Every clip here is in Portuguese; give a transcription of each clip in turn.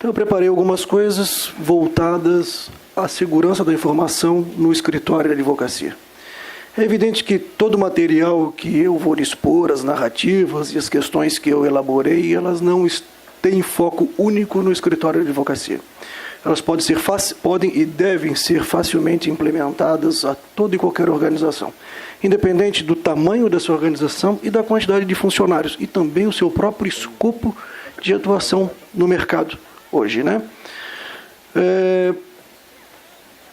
Então, eu preparei algumas coisas voltadas à segurança da informação no escritório de advocacia. É evidente que todo o material que eu vou expor, as narrativas e as questões que eu elaborei, elas não têm foco único no escritório de advocacia. Elas podem e devem ser facilmente implementadas a toda e qualquer organização, independente do tamanho dessa organização e da quantidade de funcionários, e também o seu próprio escopo de atuação no mercado hoje, né?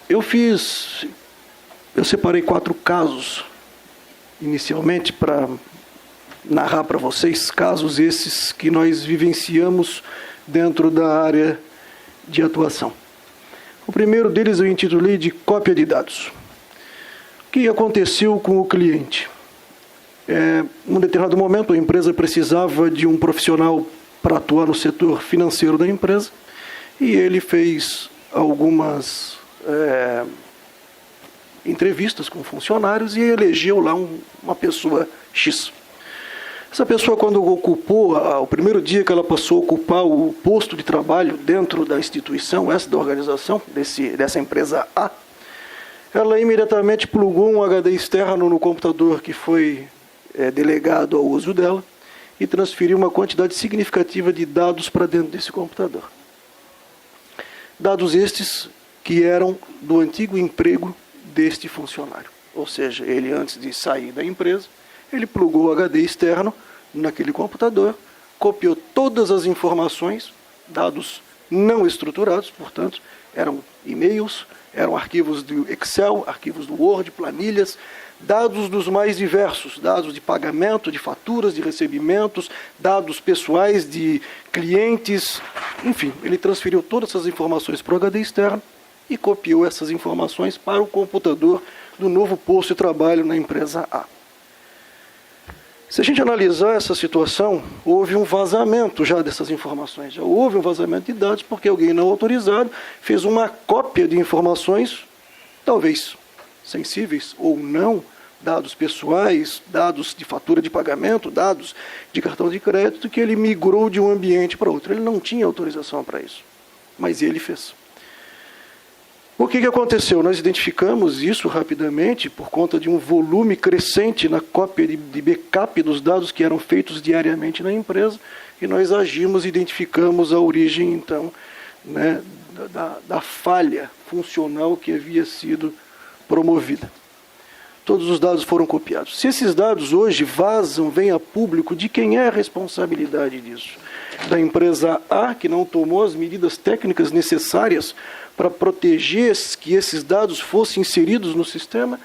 Eu separei 4 casos, inicialmente, para narrar para vocês, casos esses que nós vivenciamos dentro da área de atuação. O primeiro deles eu intitulei de cópia de dados. O que aconteceu com o cliente? Num determinado momento, a empresa precisava de um profissional para atuar no setor financeiro da empresa, e ele fez algumas entrevistas com funcionários e elegeu lá uma pessoa X. Essa pessoa, quando ocupou, o primeiro dia que ela passou a ocupar o posto de trabalho dentro da instituição, da organização, dessa empresa A, ela imediatamente plugou um HD externo no computador que foi delegado ao uso dela e transferiu uma quantidade significativa de dados para dentro desse computador. Dados estes que eram do antigo emprego deste funcionário. Ou seja, ele, antes de sair da empresa, ele plugou o HD externo naquele computador, copiou todas as informações, dados não estruturados, portanto, eram e-mails, eram arquivos do Excel, arquivos do Word, planilhas, dados dos mais diversos, dados de pagamento, de faturas, de recebimentos, dados pessoais de clientes, enfim, ele transferiu todas essas informações para o HD externo e copiou essas informações para o computador do novo posto de trabalho na empresa A. Se a gente analisar essa situação, houve um vazamento já dessas informações, já houve um vazamento de dados porque alguém não autorizado fez uma cópia de informações, talvez sensíveis ou não, dados pessoais, dados de fatura de pagamento, dados de cartão de crédito, que ele migrou de um ambiente para outro. Ele não tinha autorização para isso, mas ele fez. O que aconteceu? Nós identificamos isso rapidamente por conta de um volume crescente na cópia de backup dos dados que eram feitos diariamente na empresa, e nós agimos e identificamos a origem, então, né, da falha funcional que havia sido promovida. Todos os dados foram copiados. Se esses dados hoje vazam, vêm a público, de quem é a responsabilidade disso? Da empresa A, que não tomou as medidas técnicas necessárias para proteger que esses dados fossem inseridos no sistema?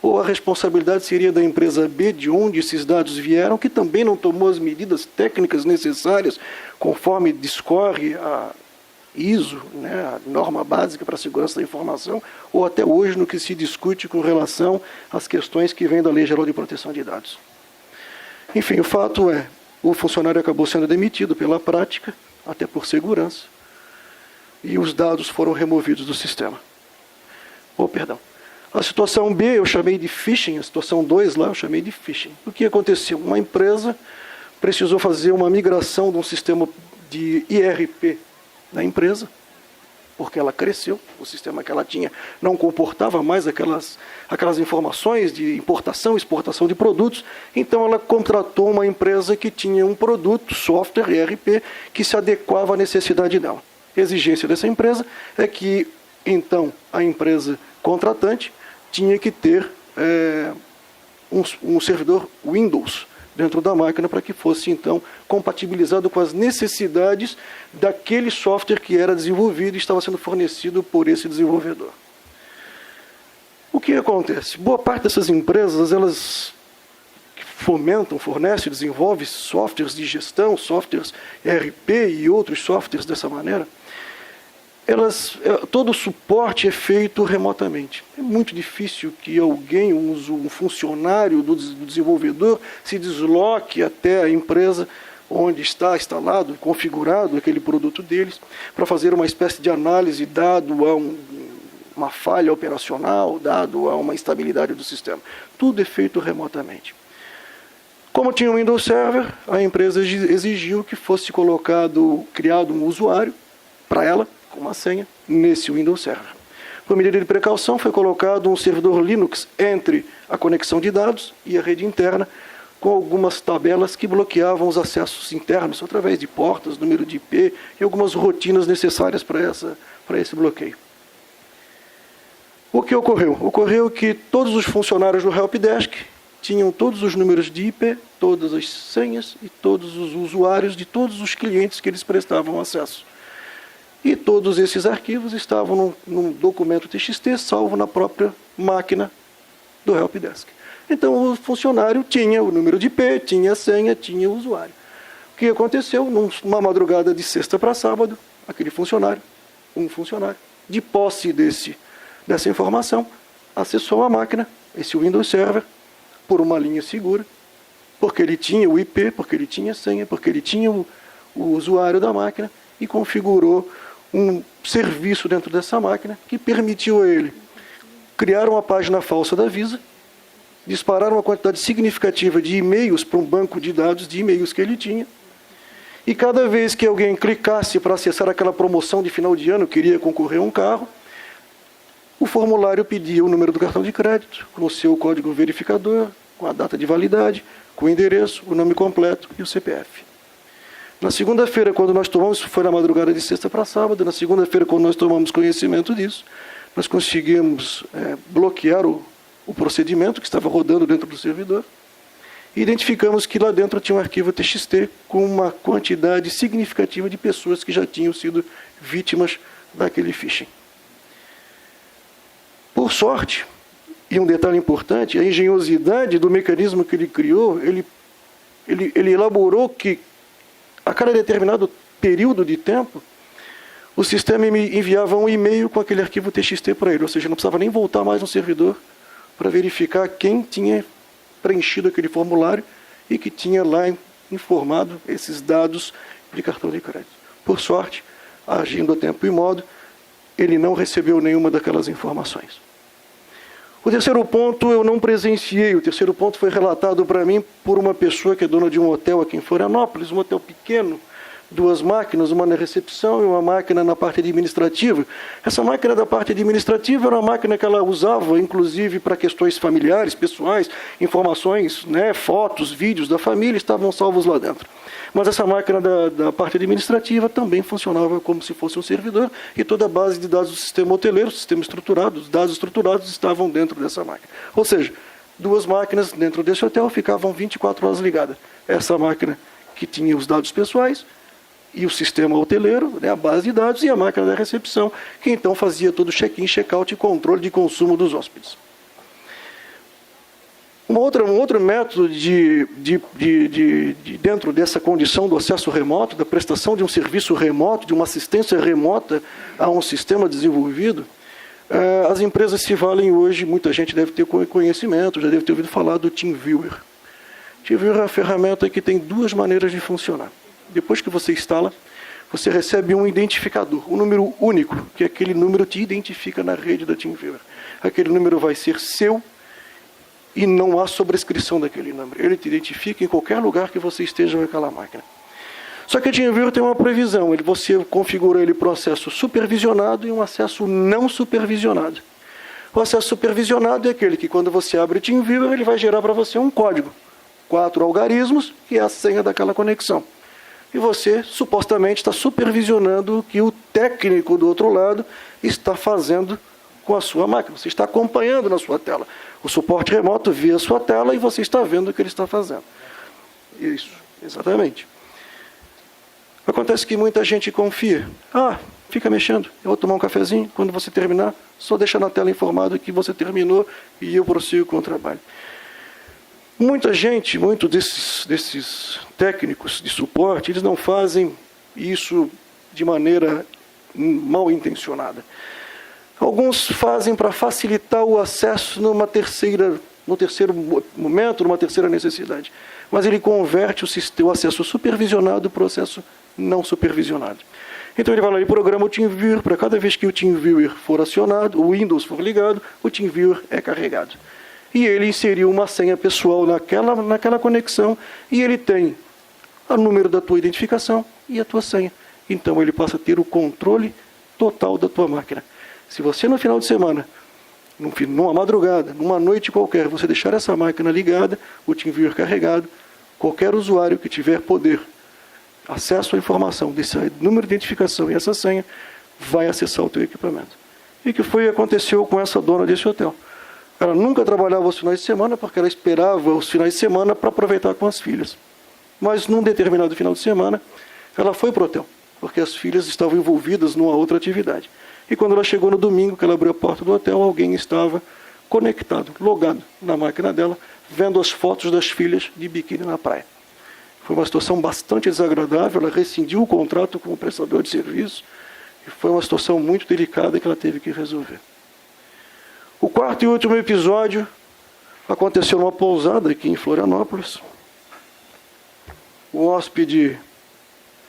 Ou a responsabilidade seria da empresa B, de onde esses dados vieram, que também não tomou as medidas técnicas necessárias, conforme discorre a ISO, né, a norma básica para a segurança da informação, ou até hoje no que se discute com relação às questões que vêm da Lei Geral de Proteção de Dados. Enfim, o fato é, o funcionário acabou sendo demitido pela prática, até por segurança, e os dados foram removidos do sistema. A situação B eu chamei de phishing, a situação 2 lá eu chamei de phishing. O que aconteceu? Uma empresa precisou fazer uma migração de um sistema de IRP da empresa, porque ela cresceu, o sistema que ela tinha não comportava mais aquelas informações de importação e exportação de produtos, então ela contratou uma empresa que tinha um produto, software, ERP, que se adequava à necessidade dela. A exigência dessa empresa é que, então, a empresa contratante tinha que ter um servidor Windows dentro da máquina para que fosse, então, compatibilizado com as necessidades daquele software que era desenvolvido e estava sendo fornecido por esse desenvolvedor. O que acontece? Boa parte dessas empresas, elas fomentam, fornecem, desenvolvem softwares de gestão, softwares ERP e outros softwares dessa maneira. Todo o suporte é feito remotamente. É muito difícil que alguém, um funcionário do desenvolvedor, se desloque até a empresa onde está instalado, configurado aquele produto deles, para fazer uma espécie de análise dado a uma falha operacional, dado a uma instabilidade do sistema. Tudo é feito remotamente. Como tinha um Windows Server, a empresa exigiu que fosse criado um usuário para ela, com uma senha, nesse Windows Server. Por medida de precaução, foi colocado um servidor Linux entre a conexão de dados e a rede interna, com algumas tabelas que bloqueavam os acessos internos, através de portas, número de IP e algumas rotinas necessárias para esse bloqueio. O que ocorreu? Ocorreu que todos os funcionários do Helpdesk tinham todos os números de IP, todas as senhas e todos os usuários de todos os clientes que eles prestavam acesso. E todos esses arquivos estavam num documento TXT salvo na própria máquina do Helpdesk. Então o funcionário tinha o número de IP, tinha a senha, tinha o usuário. O que aconteceu? Numa madrugada de sexta para sábado, aquele funcionário, de posse dessa informação, acessou a máquina, esse Windows Server, por uma linha segura, porque ele tinha o IP, porque ele tinha a senha, porque ele tinha o usuário da máquina, e configurou um serviço dentro dessa máquina que permitiu a ele criar uma página falsa da Visa, disparar uma quantidade significativa de e-mails para um banco de dados de e-mails que ele tinha, e cada vez que alguém clicasse para acessar aquela promoção de final de ano, queria concorrer a um carro, o formulário pedia o número do cartão de crédito, com o seu código verificador, com a data de validade, com o endereço, o nome completo e o CPF. Na segunda-feira, quando nós tomamos, isso foi na madrugada de sexta para sábado, na segunda-feira, quando nós tomamos conhecimento disso, nós conseguimos bloquear o procedimento que estava rodando dentro do servidor e identificamos que lá dentro tinha um arquivo TXT com uma quantidade significativa de pessoas que já tinham sido vítimas daquele phishing. Por sorte, e um detalhe importante, a engenhosidade do mecanismo que ele criou, ele elaborou que a cada determinado período de tempo, o sistema enviava um e-mail com aquele arquivo TXT para ele, ou seja, não precisava nem voltar mais no servidor para verificar quem tinha preenchido aquele formulário e que tinha lá informado esses dados de cartão de crédito. Por sorte, agindo a tempo e modo, ele não recebeu nenhuma daquelas informações. O terceiro ponto eu não presenciei, o terceiro ponto foi relatado para mim por uma pessoa que é dona de um hotel aqui em Florianópolis, um hotel pequeno, 2 máquinas, uma na recepção e uma máquina na parte administrativa. Essa máquina da parte administrativa era uma máquina que ela usava, inclusive, para questões familiares, pessoais, informações, fotos, vídeos da família estavam salvos lá dentro. Mas essa máquina da parte administrativa também funcionava como se fosse um servidor e toda a base de dados do sistema hoteleiro, sistema estruturado, os dados estruturados estavam dentro dessa máquina. Ou seja, 2 máquinas dentro desse hotel ficavam 24 horas ligadas. Essa máquina que tinha os dados pessoais e o sistema hoteleiro, a base de dados, e a máquina da recepção, que então fazia todo o check-in, check-out e controle de consumo dos hóspedes. Um outro método dentro dessa condição do acesso remoto, da prestação de um serviço remoto, de uma assistência remota a um sistema desenvolvido, as empresas se valem hoje, muita gente deve ter conhecimento, já deve ter ouvido falar do TeamViewer. TeamViewer é uma ferramenta que tem 2 maneiras de funcionar. Depois que você instala, você recebe um identificador, um número único, que aquele número te identifica na rede da TeamViewer. Aquele número vai ser seu e não há sobrescrição daquele número. Ele te identifica em qualquer lugar que você esteja com aquela máquina. Só que a TeamViewer tem uma previsão, você configura ele para um acesso supervisionado e um acesso não supervisionado. O acesso supervisionado é aquele que, quando você abre o TeamViewer, ele vai gerar para você um código, 4 algarismos, que é a senha daquela conexão. E você, supostamente, está supervisionando o que o técnico do outro lado está fazendo com a sua máquina. Você está acompanhando na sua tela. O suporte remoto vê a sua tela e você está vendo o que ele está fazendo. Isso, exatamente. Acontece que muita gente confia. Fica mexendo, eu vou tomar um cafezinho, quando você terminar, só deixa na tela informado que você terminou e eu prossigo com o trabalho. Muita gente, desses técnicos de suporte, eles não fazem isso de maneira mal intencionada. Alguns fazem para facilitar o acesso no terceiro momento, numa terceira necessidade. Mas ele converte o acesso supervisionado para o acesso não supervisionado. Então ele vai lá e programa o TeamViewer, para cada vez que o TeamViewer for acionado, o Windows for ligado, o TeamViewer é carregado. E ele inseriu uma senha pessoal naquela conexão, e ele tem o número da tua identificação e a tua senha. então ele passa a ter o controle total da tua máquina. Se você no final de semana, numa madrugada, numa noite qualquer, você deixar essa máquina ligada, o TeamViewer carregado, qualquer usuário que tiver poder, acesso à informação desse número de identificação e essa senha, vai acessar o teu equipamento. E que aconteceu com essa dona desse hotel. Ela nunca trabalhava os finais de semana porque ela esperava os finais de semana para aproveitar com as filhas. Mas num determinado final de semana, ela foi para o hotel, porque as filhas estavam envolvidas numa outra atividade. E quando ela chegou no domingo, que ela abriu a porta do hotel, alguém estava conectado, logado na máquina dela, vendo as fotos das filhas de biquíni na praia. Foi uma situação bastante desagradável, ela rescindiu o contrato com o prestador de serviço, e foi uma situação muito delicada que ela teve que resolver. O quarto e último episódio aconteceu numa pousada aqui em Florianópolis. O hóspede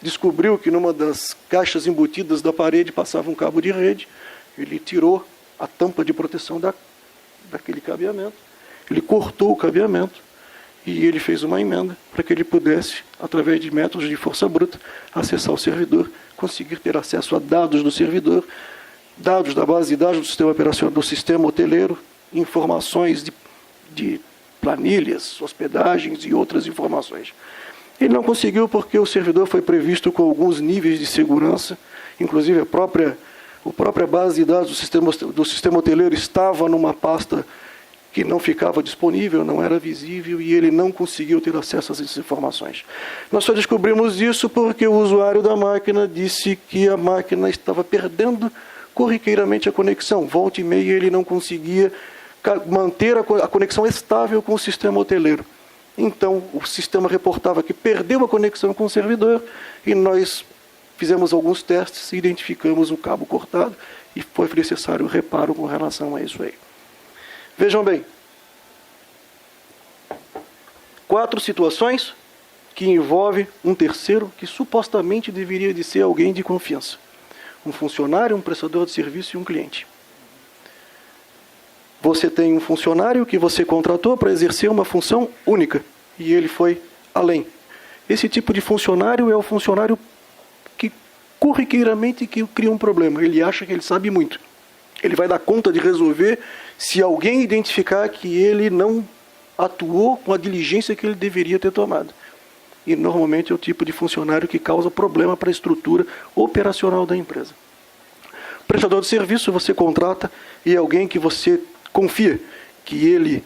descobriu que numa das caixas embutidas da parede passava um cabo de rede. Ele tirou a tampa de proteção daquele cabeamento, ele cortou o cabeamento e ele fez uma emenda para que ele pudesse, através de métodos de força bruta, acessar o servidor, conseguir ter acesso a dados do servidor, dados da base de dados do sistema operacional, do sistema hoteleiro, informações de planilhas, hospedagens e outras informações. Ele não conseguiu porque o servidor foi previsto com alguns níveis de segurança, inclusive a própria base de dados do sistema hoteleiro estava numa pasta que não ficava disponível, não era visível, e ele não conseguiu ter acesso a essas informações. Nós só descobrimos isso porque o usuário da máquina disse que a máquina estava perdendo corriqueiramente a conexão. Volta e meia ele não conseguia manter a conexão estável com o sistema hoteleiro. Então, o sistema reportava que perdeu a conexão com o servidor e nós fizemos alguns testes e identificamos o cabo cortado e foi necessário reparo com relação a isso aí. Vejam bem, 4 situações que envolvem um terceiro que supostamente deveria de ser alguém de confiança. Um funcionário, um prestador de serviço e um cliente. Você tem um funcionário que você contratou para exercer uma função única, e ele foi além. Esse tipo de funcionário é o funcionário que corriqueiramente cria um problema. Ele acha que ele sabe muito. Ele vai dar conta de resolver se alguém identificar que ele não atuou com a diligência que ele deveria ter tomado. E normalmente é o tipo de funcionário que causa problema para a estrutura operacional da empresa. Prestador de serviço você contrata e é alguém que você confia que ele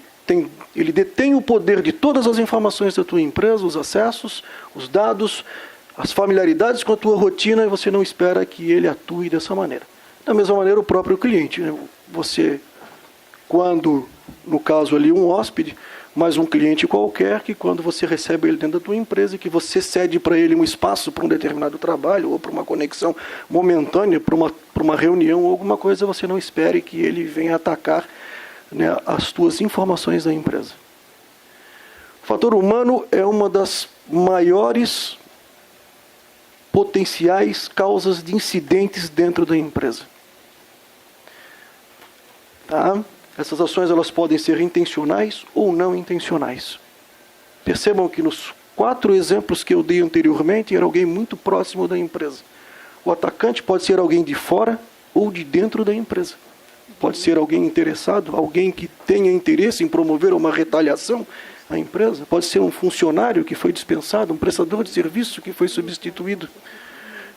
detém o poder de todas as informações da tua empresa, os acessos, os dados, as familiaridades com a tua rotina, e você não espera que ele atue dessa maneira. Da mesma maneira, o próprio cliente. Você, quando, no caso ali, um hóspede, mas um cliente qualquer, que quando você recebe ele dentro da tua empresa, que você cede para ele um espaço para um determinado trabalho, ou para uma conexão momentânea, para uma reunião ou alguma coisa, você não espere que ele venha atacar, né, as tuas informações da empresa. O fator humano é uma das maiores potenciais causas de incidentes dentro da empresa. Tá? Essas ações elas podem ser intencionais ou não intencionais. Percebam que nos 4 exemplos que eu dei anteriormente, era alguém muito próximo da empresa. O atacante pode ser alguém de fora ou de dentro da empresa. Pode ser alguém interessado, alguém que tenha interesse em promover uma retaliação à empresa. Pode ser um funcionário que foi dispensado, um prestador de serviço que foi substituído.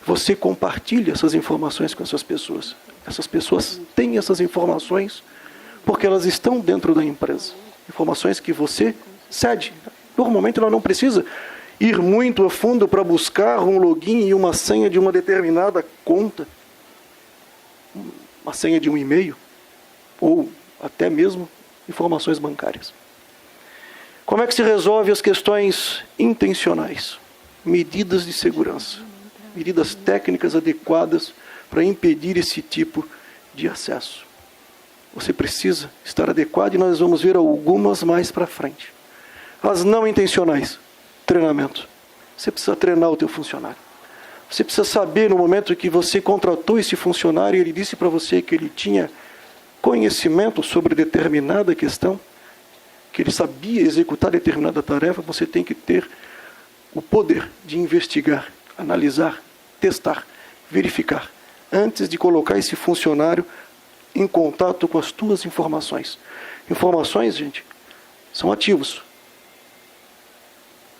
Você compartilha essas informações com essas pessoas. Essas pessoas têm essas informações porque elas estão dentro da empresa. Informações que você cede. Normalmente ela não precisa ir muito a fundo para buscar um login e uma senha de uma determinada conta. Uma senha de um e-mail. Ou até mesmo informações bancárias. Como é que se resolve as questões intencionais? Medidas de segurança. Medidas técnicas adequadas para impedir esse tipo de acesso. Você precisa estar adequado e nós vamos ver algumas mais para frente. As não intencionais, treinamento. Você precisa treinar o teu funcionário. Você precisa saber no momento que você contratou esse funcionário e ele disse para você que ele tinha conhecimento sobre determinada questão, que ele sabia executar determinada tarefa, você tem que ter o poder de investigar, analisar, testar, verificar, antes de colocar esse funcionário em contato com as tuas informações. Informações, gente, são ativos.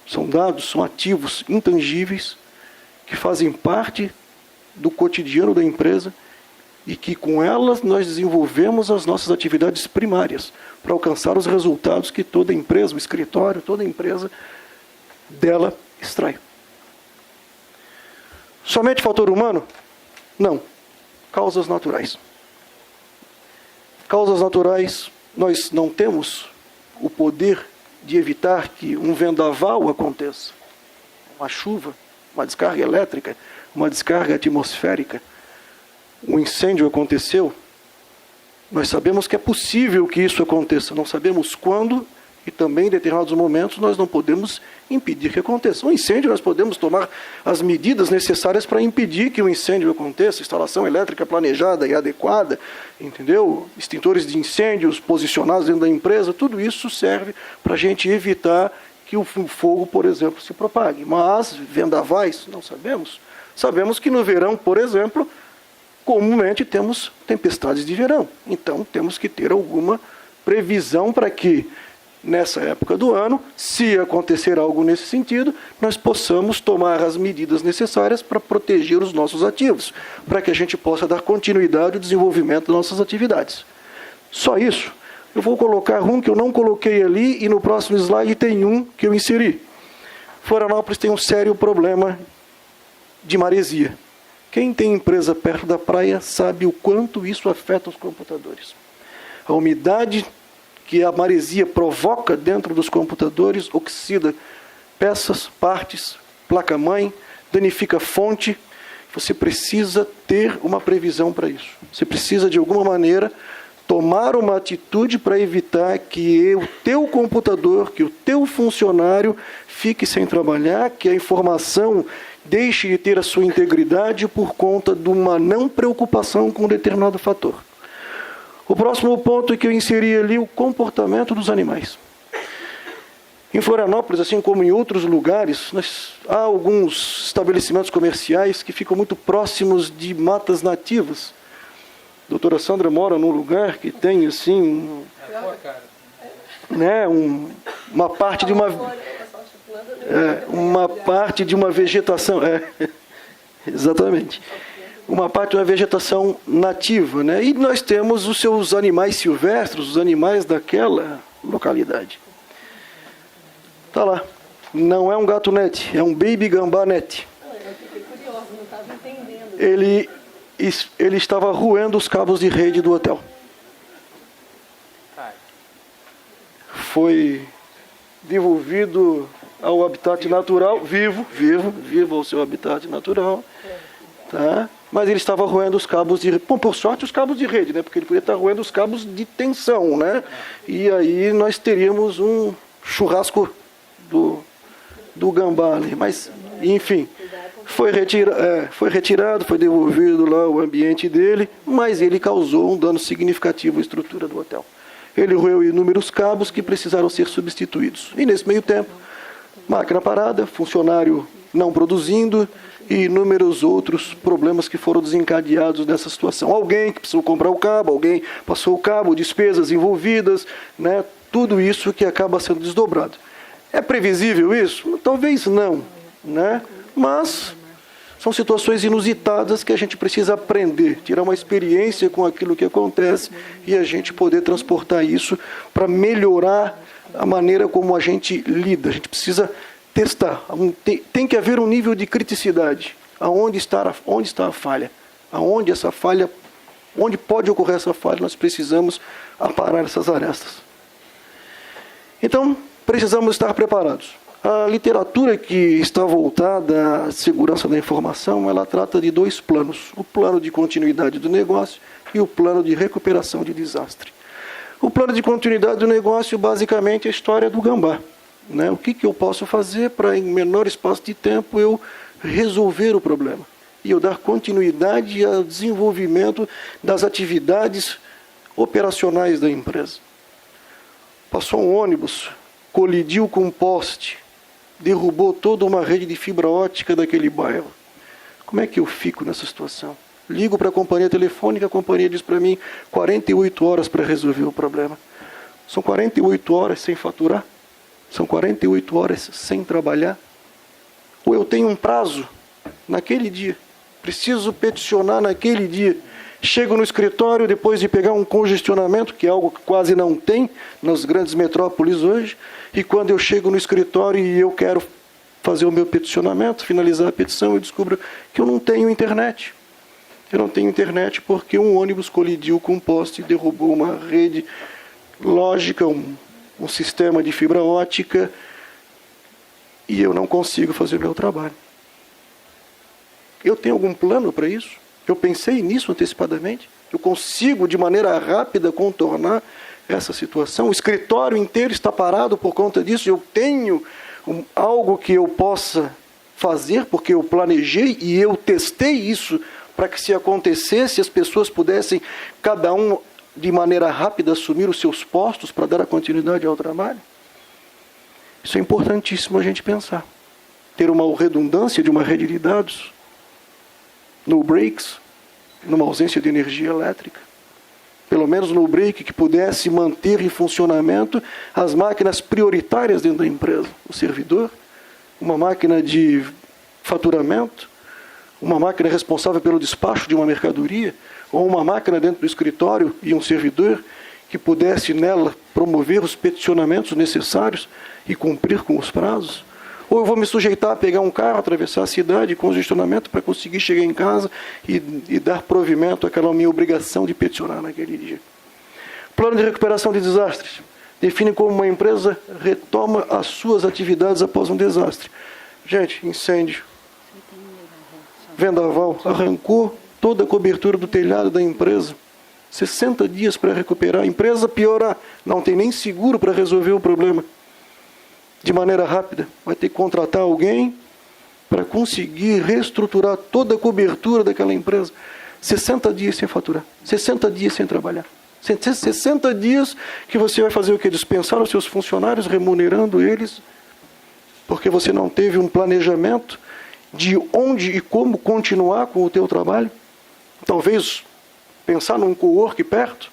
São dados, são ativos intangíveis que fazem parte do cotidiano da empresa e que com elas nós desenvolvemos as nossas atividades primárias para alcançar os resultados que toda empresa, o escritório, toda empresa dela extrai. Somente fator humano? Não. Causas naturais. Causas naturais, nós não temos o poder de evitar que um vendaval aconteça. Uma chuva, uma descarga elétrica, uma descarga atmosférica. Um incêndio aconteceu. Nós sabemos que é possível que isso aconteça. Não sabemos quando e também em determinados momentos nós não podemos impedir que aconteça. Um incêndio nós podemos tomar as medidas necessárias para impedir que o incêndio aconteça, instalação elétrica planejada e adequada, entendeu? Extintores de incêndios posicionados dentro da empresa, tudo isso serve para a gente evitar que o fogo, por exemplo, se propague. Mas vendavais, não sabemos. Sabemos que no verão, por exemplo, comumente temos tempestades de verão. Então temos que ter alguma previsão para que nessa época do ano, se acontecer algo nesse sentido, nós possamos tomar as medidas necessárias para proteger os nossos ativos, para que a gente possa dar continuidade ao desenvolvimento das nossas atividades. Só isso. Eu vou colocar um que eu não coloquei ali e no próximo slide tem um que eu inseri. Florianópolis tem um sério problema de maresia. Quem tem empresa perto da praia sabe o quanto isso afeta os computadores. A umidade que a maresia provoca dentro dos computadores oxida peças, partes, placa-mãe, danifica fonte. Você precisa ter uma previsão para isso. Você precisa, de alguma maneira, tomar uma atitude para evitar que o teu computador, que o teu funcionário fique sem trabalhar, que a informação deixe de ter a sua integridade por conta de uma não preocupação com um determinado fator. O próximo ponto que eu inseri ali, o comportamento dos animais. Em Florianópolis, assim como em outros lugares, há alguns estabelecimentos comerciais que ficam muito próximos de matas nativas. A doutora Sandra mora num lugar que tem, assim, uma parte de uma vegetação. Exatamente. Uma parte de uma vegetação nativa, né? E nós temos os seus animais silvestres, os animais daquela localidade. Está lá. Não é um gato net, é um baby gambá net. Eu fiquei curiosa, não estava entendendo. Ele estava roendo os cabos de rede do hotel. Foi devolvido ao habitat natural, vivo ao seu habitat natural, tá? Mas ele estava roendo os cabos de rede. Bom, por sorte, os cabos de rede, né? Porque ele podia estar roendo os cabos de tensão, né? E aí nós teríamos um churrasco do gambá ali. Mas, enfim, foi retirado, foi devolvido lá ao ambiente dele, mas ele causou um dano significativo à estrutura do hotel. Ele roeu inúmeros cabos que precisaram ser substituídos. E nesse meio tempo, máquina parada, funcionário não produzindo, e inúmeros outros problemas que foram desencadeados nessa situação. Alguém que precisou comprar o cabo, alguém passou o cabo, despesas envolvidas, né? Tudo isso que acaba sendo desdobrado. É previsível isso? Talvez não, né? Mas são situações inusitadas que a gente precisa aprender, tirar uma experiência com aquilo que acontece e a gente poder transportar isso para melhorar a maneira como a gente lida. A gente precisa testar. Tem que haver um nível de criticidade. Onde está a falha? Onde pode ocorrer essa falha, nós precisamos aparar essas arestas. Então, precisamos estar preparados. A literatura que está voltada à segurança da informação, ela trata de dois planos. O plano de continuidade do negócio e o plano de recuperação de desastre. O plano de continuidade do negócio, basicamente, é a história do gambá. Né? O que eu posso fazer para, em menor espaço de tempo, eu resolver o problema? E eu dar continuidade ao desenvolvimento das atividades operacionais da empresa. Passou um ônibus, colidiu com um poste, derrubou toda uma rede de fibra ótica daquele bairro. Como é que eu fico nessa situação? Ligo para a companhia telefônica, a companhia diz para mim 48 horas para resolver o problema. São 48 horas sem faturar? São 48 horas sem trabalhar? Ou eu tenho um prazo naquele dia, preciso peticionar naquele dia, chego no escritório depois de pegar um congestionamento, que é algo que quase não tem nas grandes metrópoles hoje, e quando eu chego no escritório e eu quero fazer o meu peticionamento, finalizar a petição, eu descubro que eu não tenho internet. Eu não tenho internet porque um ônibus colidiu com um poste e derrubou uma rede lógica, um sistema de fibra ótica, e eu não consigo fazer o meu trabalho. Eu tenho algum plano para isso? Eu pensei nisso antecipadamente? Eu consigo, de maneira rápida, contornar essa situação? O escritório inteiro está parado por conta disso? Eu tenho algo que eu possa fazer, porque eu planejei e eu testei isso para que, se acontecesse, as pessoas pudessem, cada um, de maneira rápida, assumir os seus postos para dar a continuidade ao trabalho? Isso é importantíssimo a gente pensar. Ter uma redundância de uma rede de dados, no breaks, numa ausência de energia elétrica. Pelo menos no break que pudesse manter em funcionamento as máquinas prioritárias dentro da empresa. O servidor, uma máquina de faturamento, uma máquina responsável pelo despacho de uma mercadoria, ou uma máquina dentro do escritório e um servidor que pudesse nela promover os peticionamentos necessários e cumprir com os prazos. Ou eu vou me sujeitar a pegar um carro, atravessar a cidade, congestionamento, para conseguir chegar em casa e dar provimento àquela minha obrigação de peticionar naquele dia. Plano de recuperação de desastres. Define como uma empresa retoma as suas atividades após um desastre. Gente, incêndio, vendaval, arrancou toda a cobertura do telhado da empresa. 60 dias para recuperar. A empresa piorar, não tem nem seguro para resolver o problema. De maneira rápida, vai ter que contratar alguém para conseguir reestruturar toda a cobertura daquela empresa. 60 dias sem faturar, 60 dias sem trabalhar. 60 dias que você vai fazer o quê? Dispensar os seus funcionários, remunerando eles, porque você não teve um planejamento de onde e como continuar com o teu trabalho. Talvez pensar num co-work perto.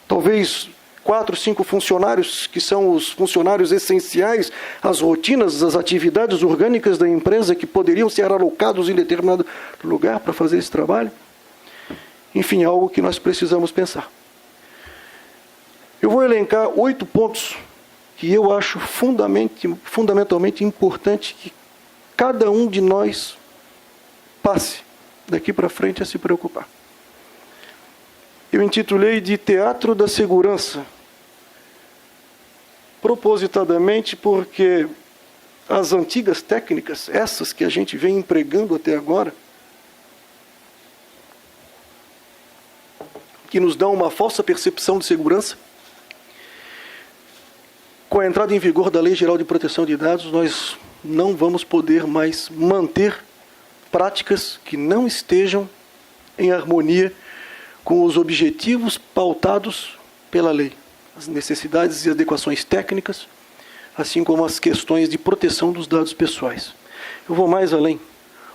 Talvez 4, 5 funcionários, que são os funcionários essenciais, as rotinas, as atividades orgânicas da empresa que poderiam ser alocados em determinado lugar para fazer esse trabalho. Enfim, algo que nós precisamos pensar. Eu vou elencar 8 pontos que eu acho fundamentalmente importante que cada um de nós passe daqui para frente a se preocupar. Eu intitulei de Teatro da Segurança, propositadamente porque as antigas técnicas, essas que a gente vem empregando até agora, que nos dão uma falsa percepção de segurança, com a entrada em vigor da Lei Geral de Proteção de Dados, nós não vamos poder mais manter práticas que não estejam em harmonia com os objetivos pautados pela lei, as necessidades e adequações técnicas, assim como as questões de proteção dos dados pessoais. Eu vou mais além.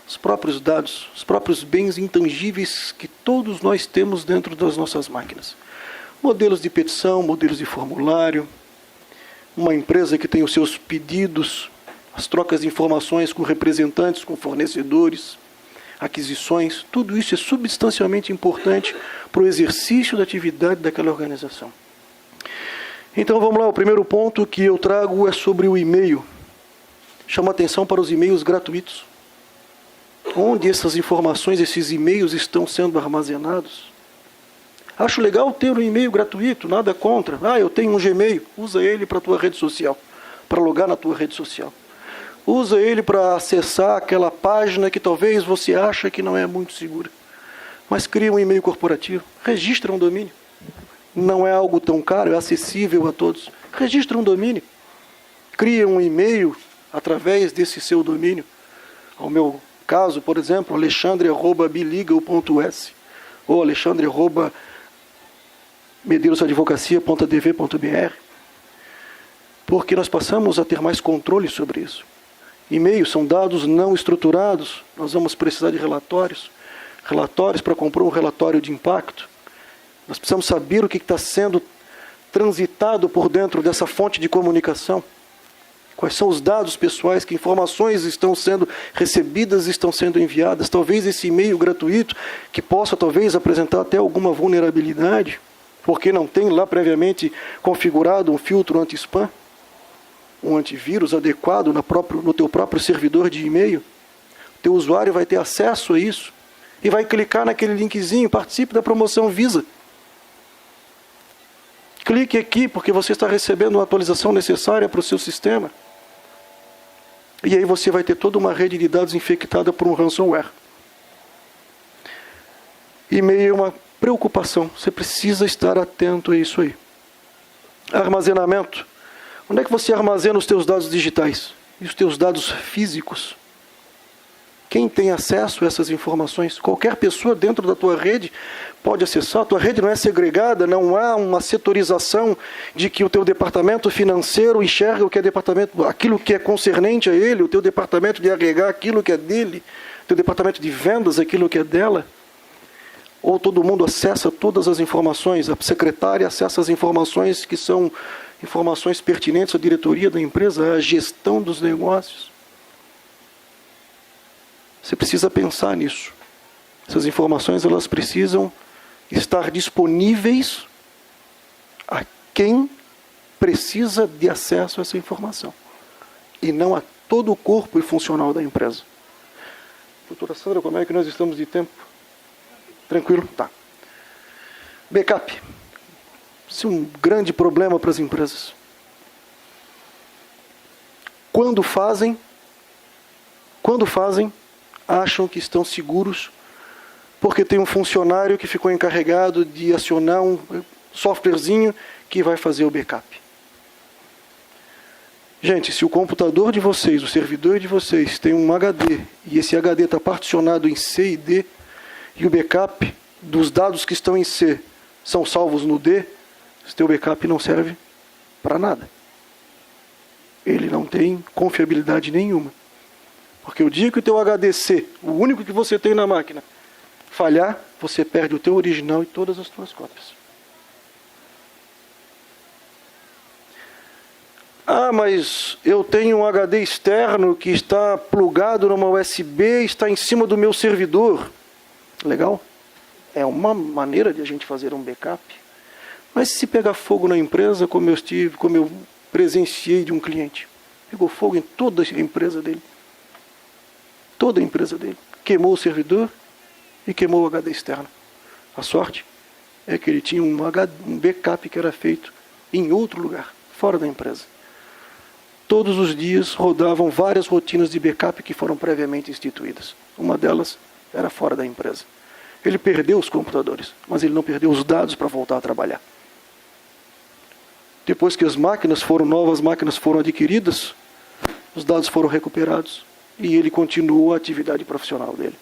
Os próprios dados, os próprios bens intangíveis que todos nós temos dentro das nossas máquinas. Modelos de petição, modelos de formulário, uma empresa que tem os seus pedidos, as trocas de informações com representantes, com fornecedores, aquisições, tudo isso é substancialmente importante para o exercício da atividade daquela organização. Então vamos lá, o primeiro ponto que eu trago é sobre o e-mail. Chamo a atenção para os e-mails gratuitos. Onde essas informações, esses e-mails estão sendo armazenados? Acho legal ter um e-mail gratuito, nada contra. Eu tenho um Gmail, usa ele para a tua rede social, para logar na tua rede social. Usa ele para acessar aquela página que talvez você ache que não é muito segura. Mas cria um e-mail corporativo, registra um domínio. Não é algo tão caro, é acessível a todos. Registra um domínio. Cria um e-mail através desse seu domínio. Ao meu caso, por exemplo, alexandre@biligal.us ou alexandre@medeirosadvocacia.dv.br, porque nós passamos a ter mais controle sobre isso. E-mail são dados não estruturados. Nós vamos precisar de relatórios. Relatórios para comprar um relatório de impacto. Nós precisamos saber o que está sendo transitado por dentro dessa fonte de comunicação. Quais são os dados pessoais, que informações estão sendo recebidas, estão sendo enviadas. Talvez esse e-mail gratuito, que possa talvez apresentar até alguma vulnerabilidade, porque não tem lá previamente configurado um filtro anti-spam, um antivírus adequado no teu próprio servidor de e-mail. O teu usuário vai ter acesso a isso e vai clicar naquele linkzinho, participe da promoção Visa. Clique aqui porque você está recebendo uma atualização necessária para o seu sistema. E aí você vai ter toda uma rede de dados infectada por um ransomware. E-mail é uma preocupação. Você precisa estar atento a isso aí. Armazenamento. Onde é que você armazena os teus dados digitais? E os teus dados físicos? Quem tem acesso a essas informações? Qualquer pessoa dentro da tua rede pode acessar. A tua rede não é segregada, não há uma setorização de que o teu departamento financeiro enxerga o que é aquilo que é concernente a ele, o teu departamento de RH aquilo que é dele, o teu departamento de vendas aquilo que é dela. Ou todo mundo acessa todas as informações, a secretária acessa as informações que são informações pertinentes à diretoria da empresa, à gestão dos negócios. Você precisa pensar nisso. Essas informações elas precisam estar disponíveis a quem precisa de acesso a essa informação. E não a todo o corpo funcional da empresa. Doutora Sandra, como é que nós estamos de tempo? Tranquilo? Tá. Backup. Isso é um grande problema para as empresas. Quando fazem, acham que estão seguros porque tem um funcionário que ficou encarregado de acionar um softwarezinho que vai fazer o backup. Gente, se o computador de vocês, o servidor de vocês tem um HD e esse HD está particionado em C e D e o backup dos dados que estão em C são salvos no D, esse teu backup não serve para nada. Ele não tem confiabilidade nenhuma. Porque o dia que o teu HDC, o único que você tem na máquina, falhar, você perde o teu original e todas as tuas cópias. Ah, mas eu tenho um HD externo que está plugado numa USB, está em cima do meu servidor. Legal? É uma maneira de a gente fazer um backup. Mas se pegar fogo na empresa, como eu presenciei de um cliente, pegou fogo em toda a empresa dele. Toda a empresa dele. Queimou o servidor e queimou o HD externo. A sorte é que ele tinha um backup que era feito em outro lugar, fora da empresa. Todos os dias rodavam várias rotinas de backup que foram previamente instituídas. Uma delas era fora da empresa. Ele perdeu os computadores, mas ele não perdeu os dados para voltar a trabalhar. Depois que novas máquinas foram adquiridas, os dados foram recuperados. E ele continuou a atividade profissional dele.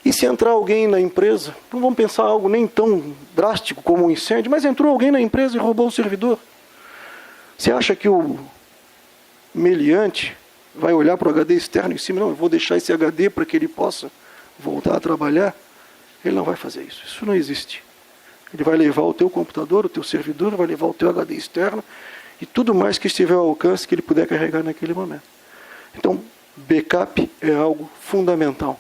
E se entrar alguém na empresa, não vamos pensar algo nem tão drástico como um incêndio, mas entrou alguém na empresa e roubou o servidor. Você acha que o meliante vai olhar para o HD externo em cima? Não, eu vou deixar esse HD para que ele possa voltar a trabalhar. Ele não vai fazer isso. Isso não existe. Ele vai levar o teu computador, o teu servidor, vai levar o teu HD externo e tudo mais que estiver ao alcance que ele puder carregar naquele momento. Então, backup é algo fundamental.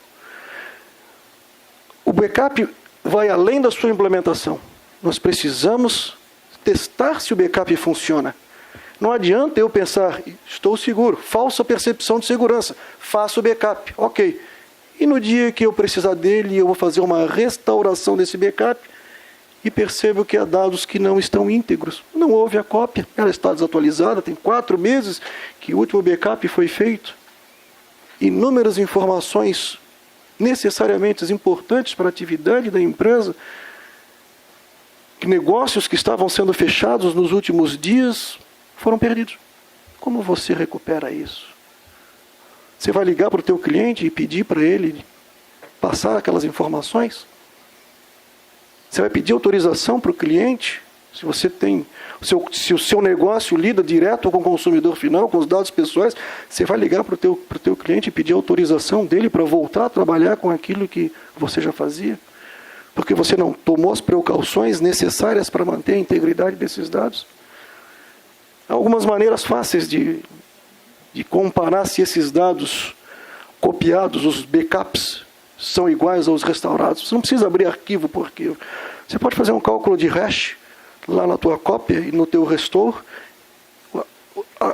O backup vai além da sua implementação. Nós precisamos testar se o backup funciona. Não adianta eu pensar, estou seguro, falsa percepção de segurança, faço o backup, ok. E no dia que eu precisar dele, eu vou fazer uma restauração desse backup e percebo que há dados que não estão íntegros. Não houve a cópia, ela está desatualizada, tem 4 meses que o último backup foi feito. Inúmeras informações necessariamente importantes para a atividade da empresa, negócios que estavam sendo fechados nos últimos dias foram perdidos. Como você recupera isso? Você vai ligar para o teu cliente e pedir para ele passar aquelas informações? Você vai pedir autorização para o cliente Se você tem, se o seu negócio lida direto com o consumidor final, com os dados pessoais, você vai ligar para o teu cliente e pedir autorização dele para voltar a trabalhar com aquilo que você já fazia, porque você não tomou as precauções necessárias para manter a integridade desses dados. Há algumas maneiras fáceis de comparar se esses dados copiados, os backups, são iguais aos restaurados. Você não precisa abrir arquivo por arquivo. Você pode fazer um cálculo de hash lá na tua cópia e no teu restore.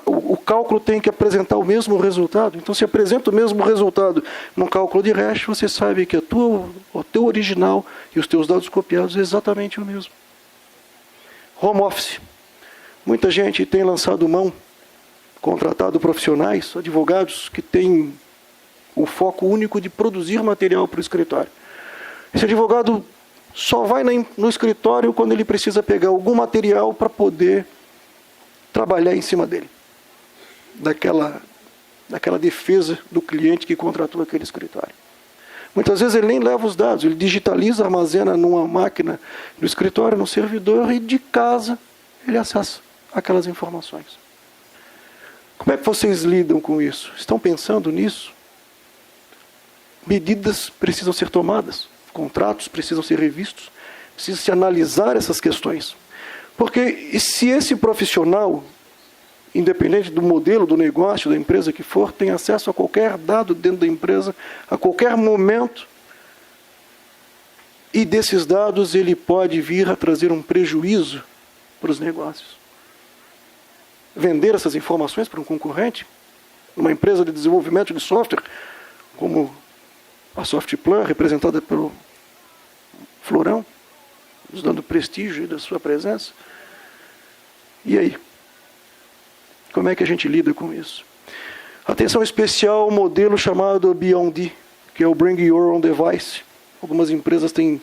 O cálculo tem que apresentar o mesmo resultado. Então, se apresenta o mesmo resultado no cálculo de hash, você sabe que o teu original e os teus dados copiados é exatamente o mesmo. Home office. Muita gente tem lançado mão, contratado profissionais, advogados, que têm o foco único de produzir material para o escritório. Esse advogado só vai no escritório quando ele precisa pegar algum material para poder trabalhar em cima dele. Daquela defesa do cliente que contratou aquele escritório. Muitas vezes ele nem leva os dados, ele digitaliza, armazena numa máquina no escritório, no servidor, e de casa ele acessa aquelas informações. Como é que vocês lidam com isso? Estão pensando nisso? Medidas precisam ser tomadas, contratos precisam ser revistos, precisa se analisar essas questões. Porque se esse profissional, independente do modelo, do negócio, da empresa que for, tem acesso a qualquer dado dentro da empresa, a qualquer momento, e desses dados ele pode vir a trazer um prejuízo para os negócios. Vender essas informações para um concorrente, uma empresa de desenvolvimento de software, como a Softplan, representada pelo Florão, nos dando prestígio da sua presença. E aí? Como é que a gente lida com isso? Atenção especial ao modelo chamado BOD, que é o Bring Your Own Device. Algumas empresas têm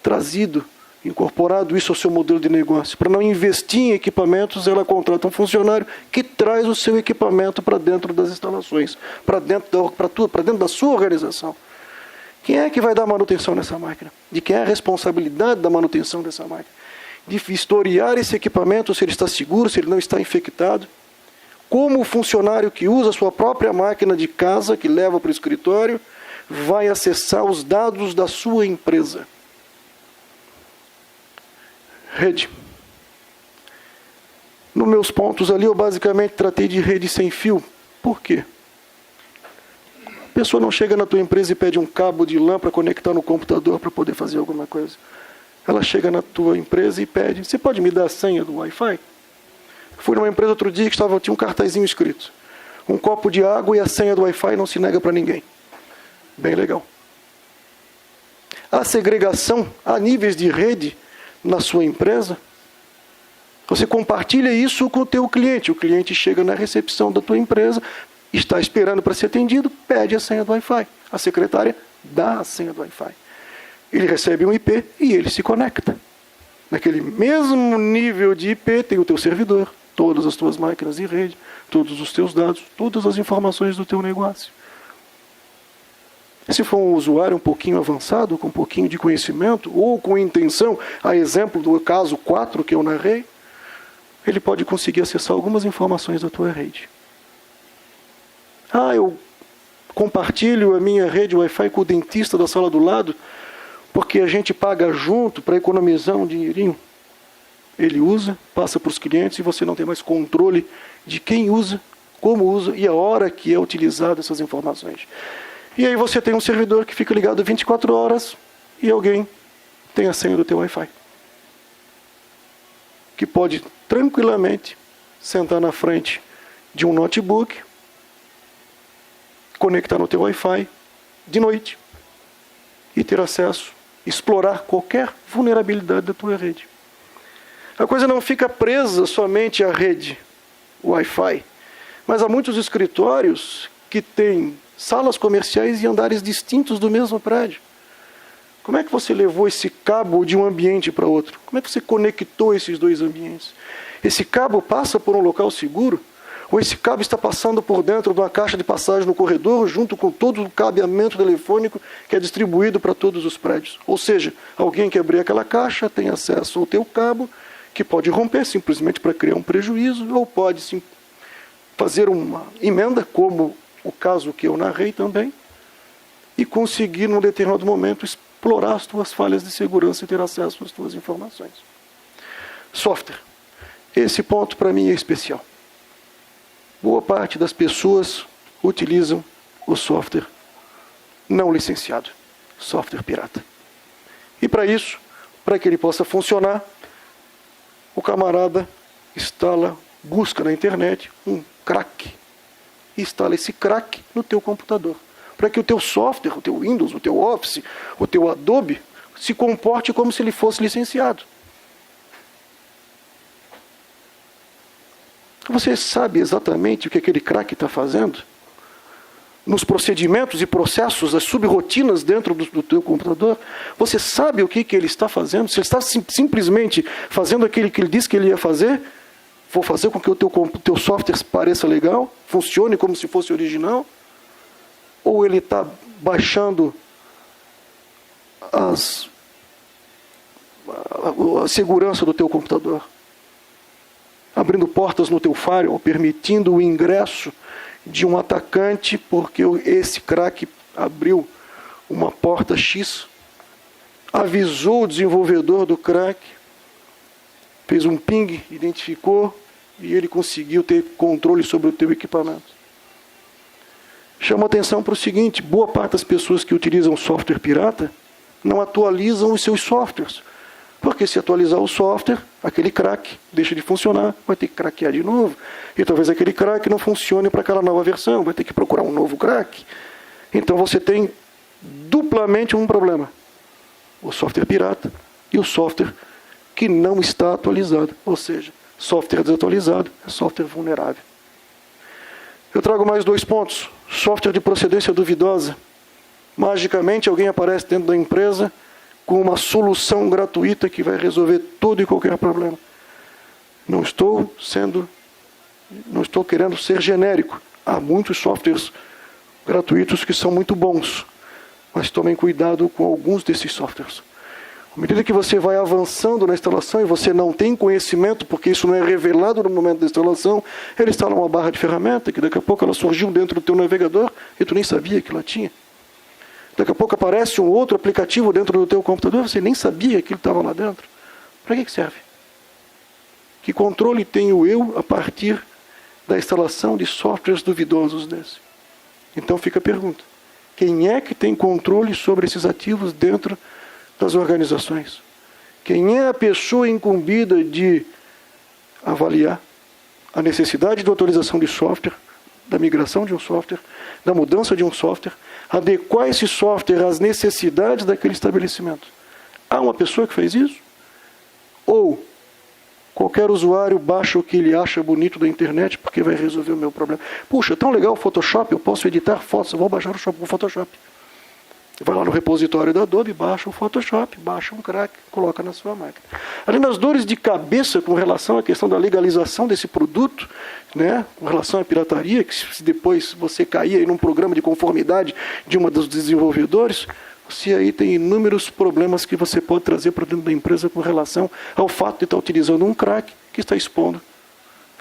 trazido, incorporado isso ao seu modelo de negócio. Para não investir em equipamentos, ela contrata um funcionário que traz o seu equipamento para dentro das instalações, para dentro da sua organização. Quem é que vai dar manutenção nessa máquina? De quem é a responsabilidade da manutenção dessa máquina? De vistoriar esse equipamento, se ele está seguro, se ele não está infectado. Como o funcionário que usa a sua própria máquina de casa, que leva para o escritório, vai acessar os dados da sua empresa. Rede. Nos meus pontos ali, eu basicamente tratei de rede sem fio. Por quê? A pessoa não chega na tua empresa e pede um cabo de LAN para conectar no computador para poder fazer alguma coisa. Ela chega na tua empresa e pede: você pode me dar a senha do Wi-Fi? Fui numa empresa outro dia que tinha um cartazinho escrito: um copo de água e a senha do Wi-Fi não se nega para ninguém. Bem legal. A segregação a níveis de rede na sua empresa, você compartilha isso com o teu cliente. O cliente chega na recepção da tua empresa, está esperando para ser atendido, pede a senha do Wi-Fi. A secretária dá a senha do Wi-Fi. Ele recebe um IP e ele se conecta. Naquele mesmo nível de IP tem o teu servidor, todas as tuas máquinas de rede, todos os teus dados, todas as informações do teu negócio. Se for um usuário um pouquinho avançado, com um pouquinho de conhecimento, ou com intenção, a exemplo do caso 4 que eu narrei, ele pode conseguir acessar algumas informações da tua rede. Eu compartilho a minha rede Wi-Fi com o dentista da sala do lado, porque a gente paga junto para economizar um dinheirinho. Ele usa, passa para os clientes e você não tem mais controle de quem usa, como usa e a hora que é utilizada essas informações. E aí você tem um servidor que fica ligado 24 horas e alguém tem a senha do teu Wi-Fi. Que pode tranquilamente sentar na frente de um notebook, conectar no teu Wi-Fi de noite e ter acesso, explorar qualquer vulnerabilidade da tua rede. A coisa não fica presa somente à rede Wi-Fi, mas há muitos escritórios que têm salas comerciais e andares distintos do mesmo prédio. Como é que você levou esse cabo de um ambiente para outro? Como é que você conectou esses dois ambientes? Esse cabo passa por um local seguro? Ou esse cabo está passando por dentro de uma caixa de passagem no corredor, junto com todo o cabeamento telefônico que é distribuído para todos os prédios? Ou seja, alguém que abrir aquela caixa tem acesso ao teu cabo que pode romper simplesmente para criar um prejuízo, ou pode sim fazer uma emenda, como o caso que eu narrei também, e conseguir, num determinado momento, explorar as tuas falhas de segurança e ter acesso às tuas informações. Software. Esse ponto, para mim, é especial. Boa parte das pessoas utilizam o software não licenciado, software pirata. E para isso, para que ele possa funcionar, o camarada busca na internet um crack, e instala esse crack no teu computador, para que o teu software, o teu Windows, o teu Office, o teu Adobe, se comporte como se ele fosse licenciado. Você sabe exatamente o que aquele crack está fazendo? Nos procedimentos e processos, as subrotinas dentro do teu computador, você sabe o que ele está fazendo? Se ele está simplesmente fazendo aquilo que ele disse que ele ia fazer, vou fazer com que o teu software pareça legal, funcione como se fosse original, ou ele está baixando a segurança do teu computador, abrindo portas no teu firewall, permitindo o ingresso de um atacante, porque esse crack abriu uma porta X, avisou o desenvolvedor do crack, fez um ping, identificou, e ele conseguiu ter controle sobre o teu equipamento. Chama atenção para o seguinte: boa parte das pessoas que utilizam software pirata não atualizam os seus softwares. Porque se atualizar o software, aquele crack deixa de funcionar, vai ter que craquear de novo. E talvez aquele crack não funcione para aquela nova versão, vai ter que procurar um novo crack. Então você tem duplamente um problema: o software pirata e o software que não está atualizado. Ou seja, software desatualizado é software vulnerável. Eu trago mais 2 pontos. Software de procedência duvidosa. Magicamente alguém aparece dentro da empresa com uma solução gratuita que vai resolver todo e qualquer problema. Não estou querendo ser genérico. Há muitos softwares gratuitos que são muito bons, mas tomem cuidado com alguns desses softwares. À medida que você vai avançando na instalação e você não tem conhecimento, porque isso não é revelado no momento da instalação, ele instala uma barra de ferramenta que daqui a pouco ela surgiu dentro do teu navegador e tu nem sabia que ela tinha. Daqui a pouco aparece um outro aplicativo dentro do teu computador, você nem sabia que ele estava lá dentro. Para que serve? Que controle tenho eu a partir da instalação de softwares duvidosos desse? Então fica a pergunta: quem é que tem controle sobre esses ativos dentro das organizações? Quem é a pessoa incumbida de avaliar a necessidade de atualização de software, da migração de um software, da mudança de um software, adequar esse software às necessidades daquele estabelecimento? Há uma pessoa que fez isso? Ou qualquer usuário baixa o que ele acha bonito da internet porque vai resolver o meu problema? Puxa, tão legal o Photoshop, eu posso editar fotos, eu vou baixar o Photoshop. Vai lá no repositório da Adobe, baixa o Photoshop, baixa um crack, coloca na sua máquina. Além das dores de cabeça com relação à questão da legalização desse produto, né, com relação à pirataria, que se depois você cair aí num programa de conformidade de uma dos desenvolvedores, você aí tem inúmeros problemas que você pode trazer para dentro da empresa com relação ao fato de estar utilizando um crack que está expondo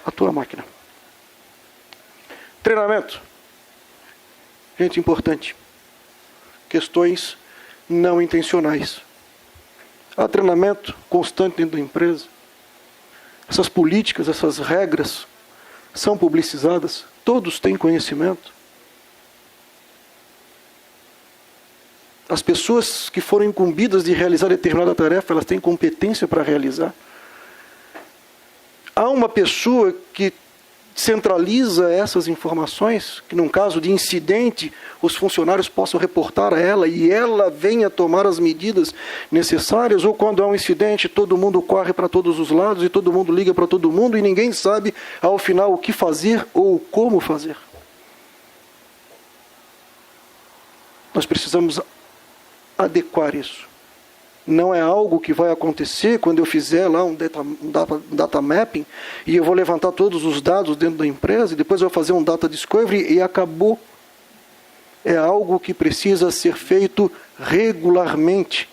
a tua máquina. Treinamento. Gente, importante. Questões não intencionais. Há treinamento constante dentro da empresa. Essas políticas, essas regras são publicizadas. Todos têm conhecimento. As pessoas que foram incumbidas de realizar determinada tarefa, elas têm competência para realizar. Há uma pessoa que centraliza essas informações, que num caso de incidente, os funcionários possam reportar a ela e ela venha tomar as medidas necessárias, ou quando há um incidente, todo mundo corre para todos os lados e todo mundo liga para todo mundo e ninguém sabe, ao final, o que fazer ou como fazer. Nós precisamos adequar isso. Não é algo que vai acontecer quando eu fizer lá um data mapping e eu vou levantar todos os dados dentro da empresa e depois eu vou fazer um data discovery e acabou. É algo que precisa ser feito regularmente.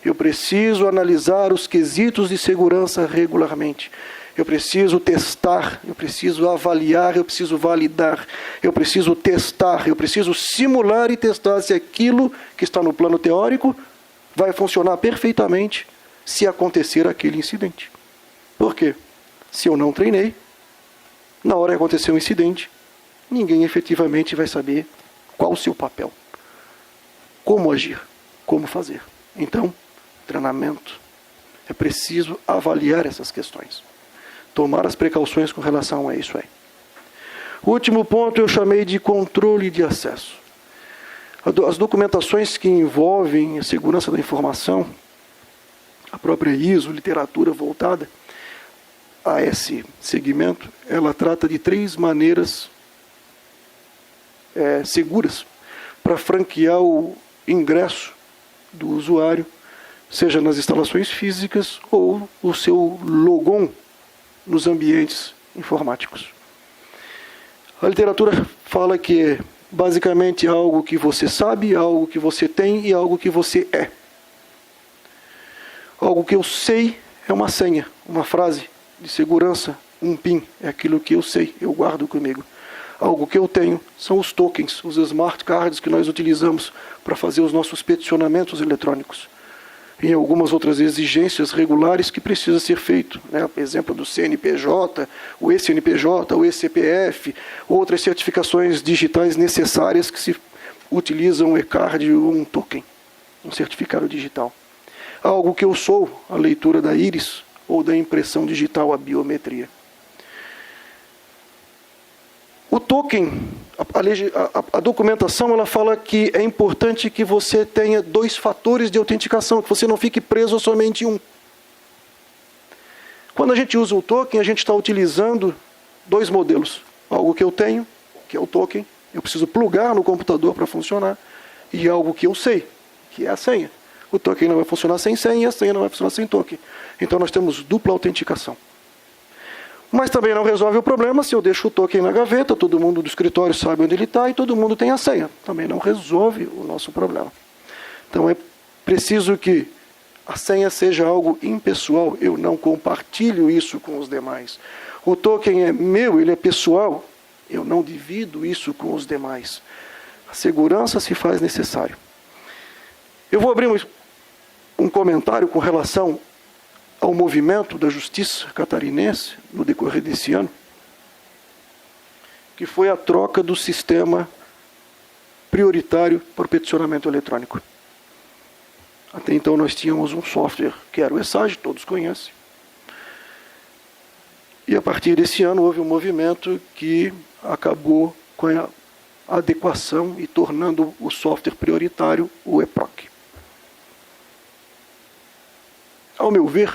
Eu preciso analisar os quesitos de segurança regularmente. Eu preciso testar, eu preciso avaliar, eu preciso validar, eu preciso testar, eu preciso simular e testar se aquilo que está no plano teórico vai funcionar perfeitamente se acontecer aquele incidente. Por quê? Se eu não treinei, na hora que acontecer um incidente, ninguém efetivamente vai saber qual o seu papel, como agir, como fazer. Então, treinamento. É preciso avaliar essas questões. Tomar as precauções com relação a isso aí. O último ponto eu chamei de controle de acesso. As documentações que envolvem a segurança da informação, a própria ISO, literatura voltada a esse segmento, ela trata de 3 maneiras seguras para franquear o ingresso do usuário, seja nas instalações físicas ou o seu logon nos ambientes informáticos. A literatura fala que é basicamente algo que você sabe, algo que você tem e algo que você é. Algo que eu sei é uma senha, uma frase de segurança, um PIN, é aquilo que eu sei, eu guardo comigo. Algo que eu tenho são os tokens, os smart cards que nós utilizamos para fazer os nossos peticionamentos eletrônicos. E algumas outras exigências regulares que precisa ser feito, né? Exemplo do CNPJ, o eCNPJ, o eCPF, outras certificações digitais necessárias que se utilizam um e-card ou um token, um certificado digital. Algo que eu sou, a leitura da íris ou da impressão digital, a biometria. O token, a documentação, ela fala que é importante que você tenha 2 fatores de autenticação, que você não fique preso a somente um. Quando a gente usa o token, a gente está utilizando 2 modelos. Algo que eu tenho, que é o token, eu preciso plugar no computador para funcionar, e algo que eu sei, que é a senha. O token não vai funcionar sem senha e a senha não vai funcionar sem token. Então nós temos dupla autenticação. Mas também não resolve o problema se eu deixo o token na gaveta, todo mundo do escritório sabe onde ele está e todo mundo tem a senha. Também não resolve o nosso problema. Então é preciso que a senha seja algo impessoal, eu não compartilho isso com os demais. O token é meu, ele é pessoal, eu não divido isso com os demais. A segurança se faz necessário. Eu vou abrir um comentário com relação ao movimento da justiça catarinense no decorrer desse ano, que foi a troca do sistema prioritário para o peticionamento eletrônico. Até então nós tínhamos um software que era o ESAG, todos conhecem. E a partir desse ano houve um movimento que acabou com a adequação e tornando o software prioritário o EPROC. Ao meu ver,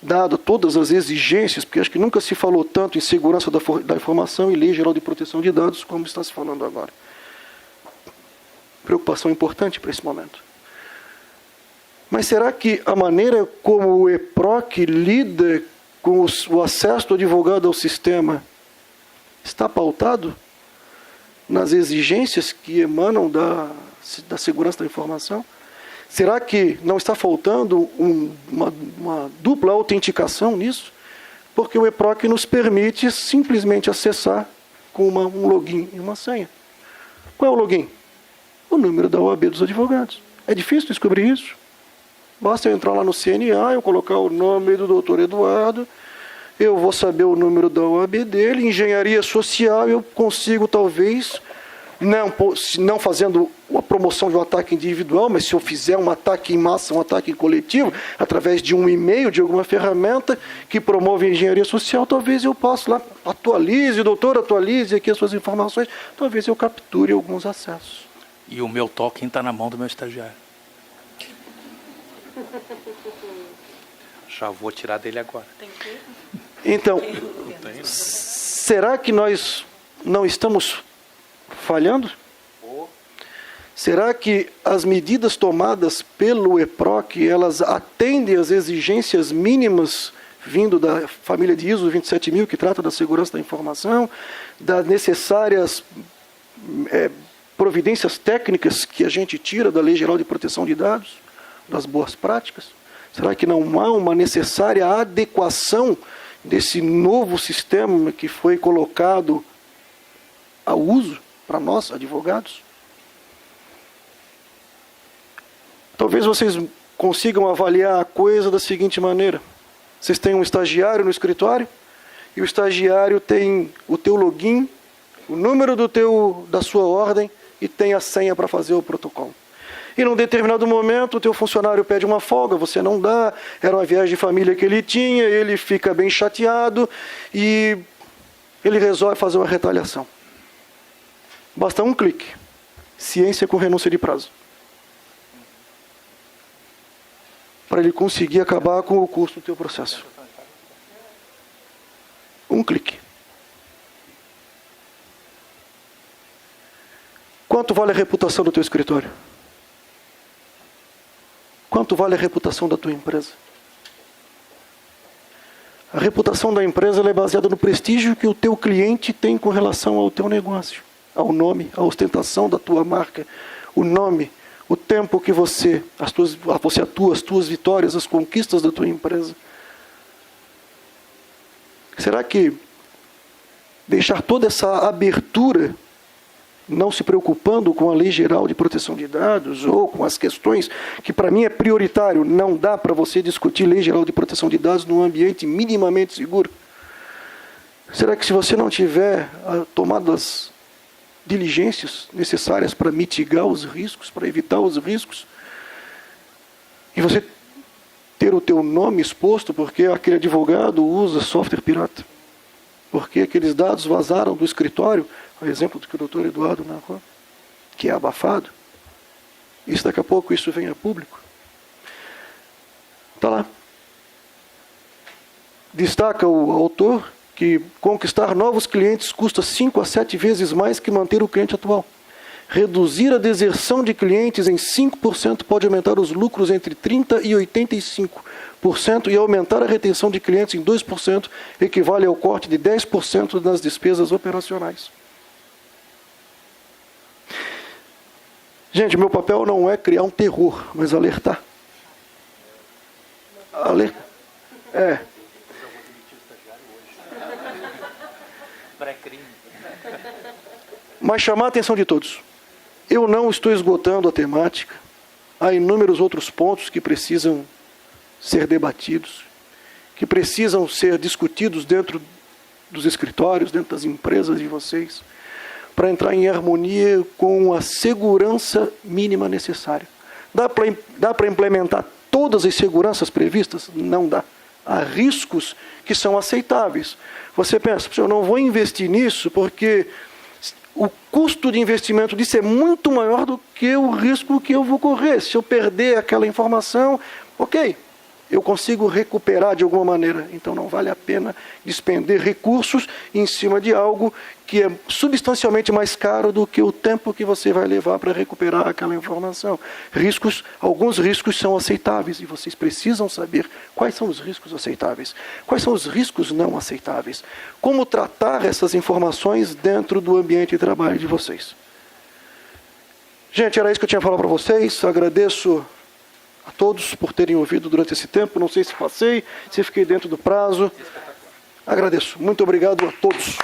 dado todas as exigências, porque acho que nunca se falou tanto em segurança da informação e Lei Geral de Proteção de Dados como está se falando agora. Preocupação importante para esse momento. Mas será que a maneira como o EPROC lida com o acesso do advogado ao sistema está pautado nas exigências que emanam da segurança da informação? Será que não está faltando uma dupla autenticação nisso? Porque o EPROC nos permite simplesmente acessar com um login e uma senha. Qual é o login? O número da OAB dos advogados. É difícil descobrir isso? Basta eu entrar lá no CNA, eu colocar o nome do doutor Eduardo, eu vou saber o número da OAB dele, engenharia social, eu consigo talvez, não fazendo a promoção de um ataque individual, mas se eu fizer um ataque em massa, um ataque coletivo, através de um e-mail, de alguma ferramenta que promove a engenharia social, talvez eu possa lá, doutor, atualize aqui as suas informações, talvez eu capture alguns acessos. E o meu token está na mão do meu estagiário. Já vou tirar dele agora. Então, será que nós não estamos falhando? Será que as medidas tomadas pelo EPROC, elas atendem às exigências mínimas vindo da família de ISO 27000, que trata da segurança da informação, das necessárias providências técnicas que a gente tira da Lei Geral de Proteção de Dados? das boas práticas? Será que não há uma necessária adequação desse novo sistema que foi colocado ao uso para nós, advogados? Talvez vocês consigam avaliar a coisa da seguinte maneira. Vocês têm um estagiário no escritório e o estagiário tem o teu login, o número da sua ordem e tem a senha para fazer o protocolo. E num determinado momento o teu funcionário pede uma folga, você não dá, era uma viagem de família que ele tinha, ele fica bem chateado e ele resolve fazer uma retaliação. Basta um clique. Ciência com renúncia de prazo. Para ele conseguir acabar com o custo do teu processo. Um clique. Quanto vale a reputação do teu escritório? Quanto vale a reputação da tua empresa? A reputação da empresa ela é baseada no prestígio que o teu cliente tem com relação ao teu negócio, ao nome, à ostentação da tua marca, o nome, o tempo que você atua, as tuas vitórias, as conquistas da tua empresa. Será que deixar toda essa abertura, não se preocupando com a Lei Geral de Proteção de Dados ou com as questões que para mim é prioritário, não dá para você discutir Lei Geral de Proteção de Dados num ambiente minimamente seguro? Será que se você não tiver tomado as diligências necessárias para mitigar os riscos, para evitar os riscos, e você ter o teu nome exposto porque aquele advogado usa software pirata, porque aqueles dados vazaram do escritório, o exemplo do que o doutor Eduardo narrou, que é abafado, isso daqui a pouco isso vem a público. Está lá. Destaca o autor que conquistar novos clientes custa 5 a 7 vezes mais que manter o cliente atual. Reduzir a deserção de clientes em 5% pode aumentar os lucros entre 30% e 85%, e aumentar a retenção de clientes em 2% equivale ao corte de 10% nas despesas operacionais. Gente, meu papel não é criar um terror, mas alertar. Mas chamar a atenção de todos. Eu não estou esgotando a temática. Há inúmeros outros pontos que precisam ser debatidos, que precisam ser discutidos dentro dos escritórios, dentro das empresas de vocês, para entrar em harmonia com a segurança mínima necessária. Dá para implementar todas as seguranças previstas? Não dá. Há riscos que são aceitáveis. Você pensa, eu não vou investir nisso porque o custo de investimento disso é muito maior do que o risco que eu vou correr. Se eu perder aquela informação, ok, eu consigo recuperar de alguma maneira. Então não vale a pena despender recursos em cima de algo que é substancialmente mais caro do que o tempo que você vai levar para recuperar aquela informação. Alguns riscos são aceitáveis e vocês precisam saber quais são os riscos aceitáveis, quais são os riscos não aceitáveis, como tratar essas informações dentro do ambiente de trabalho de vocês. Gente, era isso que eu tinha a falar para vocês. Agradeço a todos por terem ouvido durante esse tempo. Não sei se passei, se fiquei dentro do prazo. Agradeço. Muito obrigado a todos.